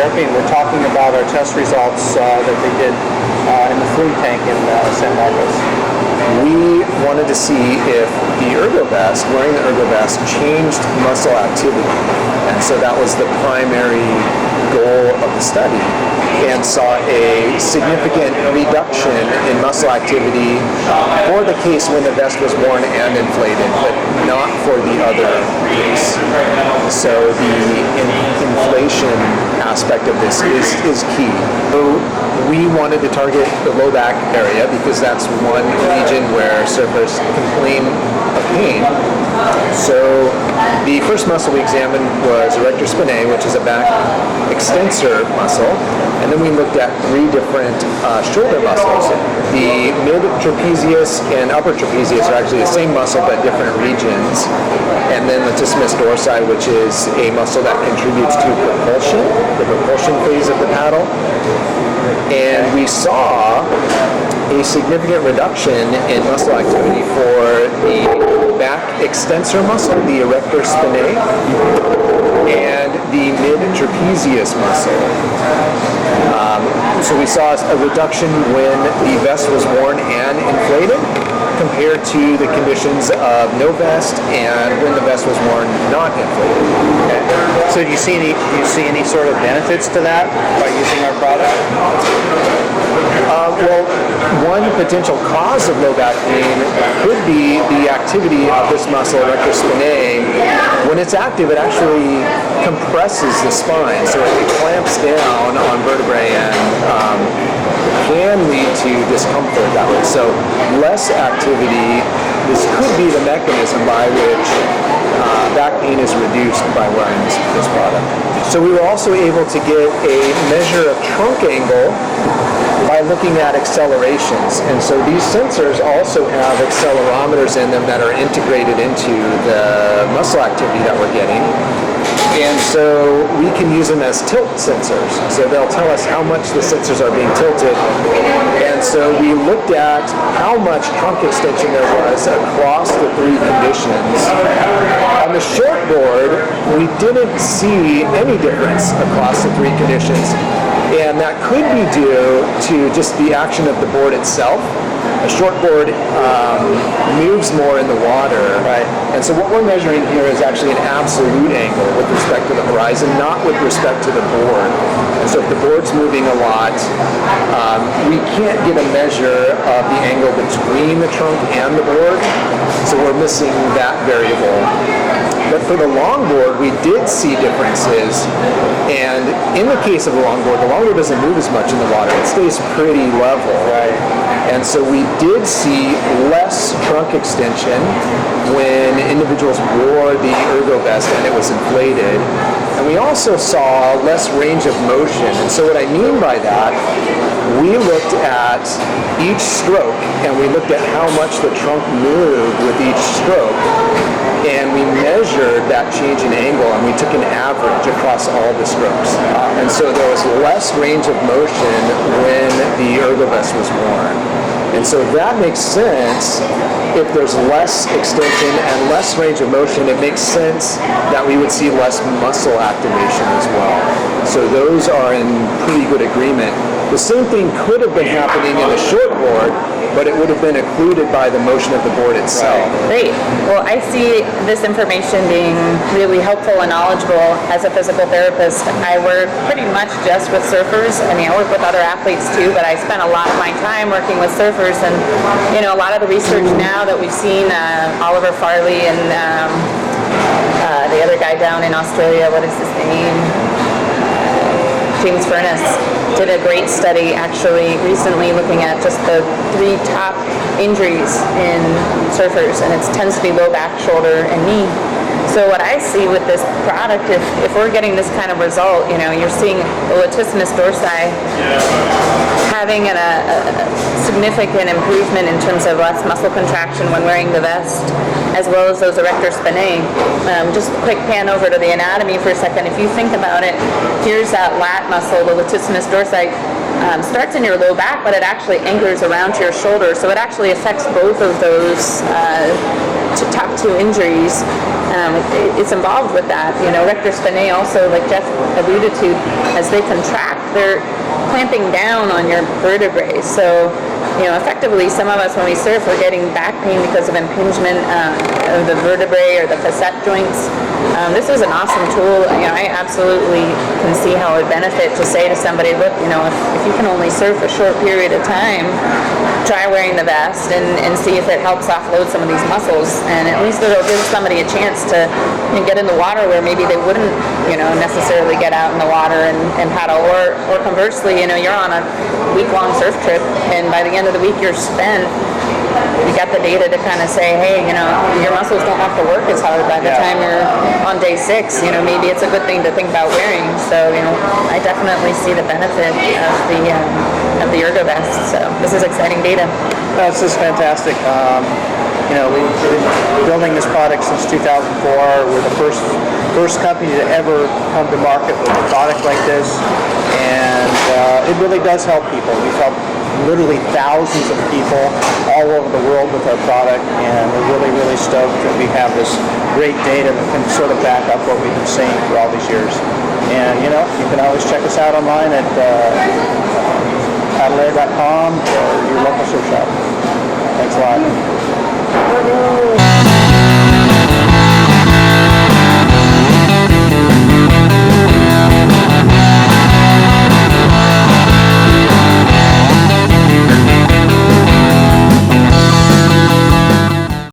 therapy, and we're talking about our test results that they did in the flume tank in San Marcos. We wanted to see if the ergo vest, wearing the ergo vest, changed muscle activity. And so that was the primary goal of the study, and saw a significant reduction in muscle activity for the case when the vest was worn and inflated, but not for the other case. So the inflation aspect of this is key. So we wanted to target the low back area because that's one region where surfers complain of pain. So the first muscle we examined was erector spinae, which is a back extensor muscle, and then we looked at 3 different shoulder muscles. The mid trapezius and upper trapezius are actually the same muscle but different regions, and then latissimus dorsi, which is a muscle that contributes to propulsion, the propulsion phase of the paddle. And we saw a significant reduction in muscle activity for the back extensor muscle, the erector spinae, and the mid trapezius muscle. So we saw a reduction when the vest was worn and inflated compared to the conditions of no vest and when the vest was worn not inflated. Okay. So do you see any sort of benefits to that by using our product? Well, one potential cause of low back pain could be the activity of this muscle, erector spinae. When it's active, it actually compresses the spine, so it clamps down on vertebrae and can lead to discomfort that way. So less activity, this could be the mechanism by which back pain is reduced by wearing this product. So we were also able to get a measure of trunk angle by looking at accelerations. And so these sensors also have accelerometers in them that are integrated into the muscle activity that we're getting. And so we can use them as tilt sensors. So they'll tell us how much the sensors are being tilted. And so we looked at how much trunk extension there was across the 3 conditions. On the shortboard, we didn't see any difference across the 3 conditions. And that could be due to just the action of the board itself. A shortboard moves more in the water, right? And so what we're measuring here is actually an absolute angle with respect to the horizon, not with respect to the board. And so if the board's moving a lot, we can't get a measure of the angle between the trunk and the board, so we're missing that variable. But for the longboard, we did see differences, and in the case of the longboard doesn't move as much in the water. It stays pretty level, right? And so we did see less trunk extension when individuals wore the ergo vest and it was inflated. And we also saw less range of motion. And so what I mean by that, we looked at each stroke and we looked at how much the trunk moved with each stroke. And we measured that change in angle and we took an average across all the strokes. And so there was less range of motion when the ergo vest was worn. And so that makes sense. If there's less extension and less range of motion, it makes sense that we would see less muscle activation as well. So those are in pretty good agreement. The same thing could have been happening in the shortboard, but it would have been occluded by the motion of the board itself. Great. Well, I see this information being really helpful and knowledgeable as a physical therapist. I work pretty much just with surfers. I mean, I work with other athletes too, but I spend a lot of my time working with surfers. And, you know, a lot of the research now that we've seen, Oliver Farley and the other guy down in Australia, what is his name? James Furness did a great study actually recently looking at just the 3 top injuries in surfers, and it tends to be low back, shoulder, and knee. So what I see with this product, if we're getting this kind of result, you know, you're seeing the latissimus dorsi having a significant improvement in terms of less muscle contraction when wearing the vest, as well as those erector spinae. Just a quick pan over to the anatomy for a second. If you think about it, here's that lat muscle, the latissimus dorsi, starts in your low back, but it actually anchors around to your shoulder. So it actually affects both of those top two injuries, it's involved with that. Rectus spinae also, like Jeff alluded to, as they contract, they're clamping down on your vertebrae. So, effectively, some of us when we surf, we're getting back pain because of impingement of the vertebrae or the facet joints. This is an awesome tool. I absolutely can see how it would benefit to say to somebody, look, if you can only surf a short period of time, try wearing the vest and see if it helps offload some of these muscles, and at least it'll give somebody a chance to get in the water where maybe they wouldn't necessarily get out in the water and paddle, or conversely, you're on a week-long surf trip, and by the end of the week you're spent, you got the data to kind of say, hey, your muscles don't have to work as hard by the time you're on day 6. Maybe it's a good thing to think about wearing. So, I definitely see the benefit of the ergo vest. So this is exciting data. This is fantastic. We've been building this product since 2004. We're the first company to ever come to market with a product like this, and it really does help people. We've helped literally thousands of people all over the world with our product, and we're really, really stoked that we have this great data that can sort of back up what we've been saying for all these years. And you can always check us out online at PaddleAir.com or your local surf shop. Thanks a lot.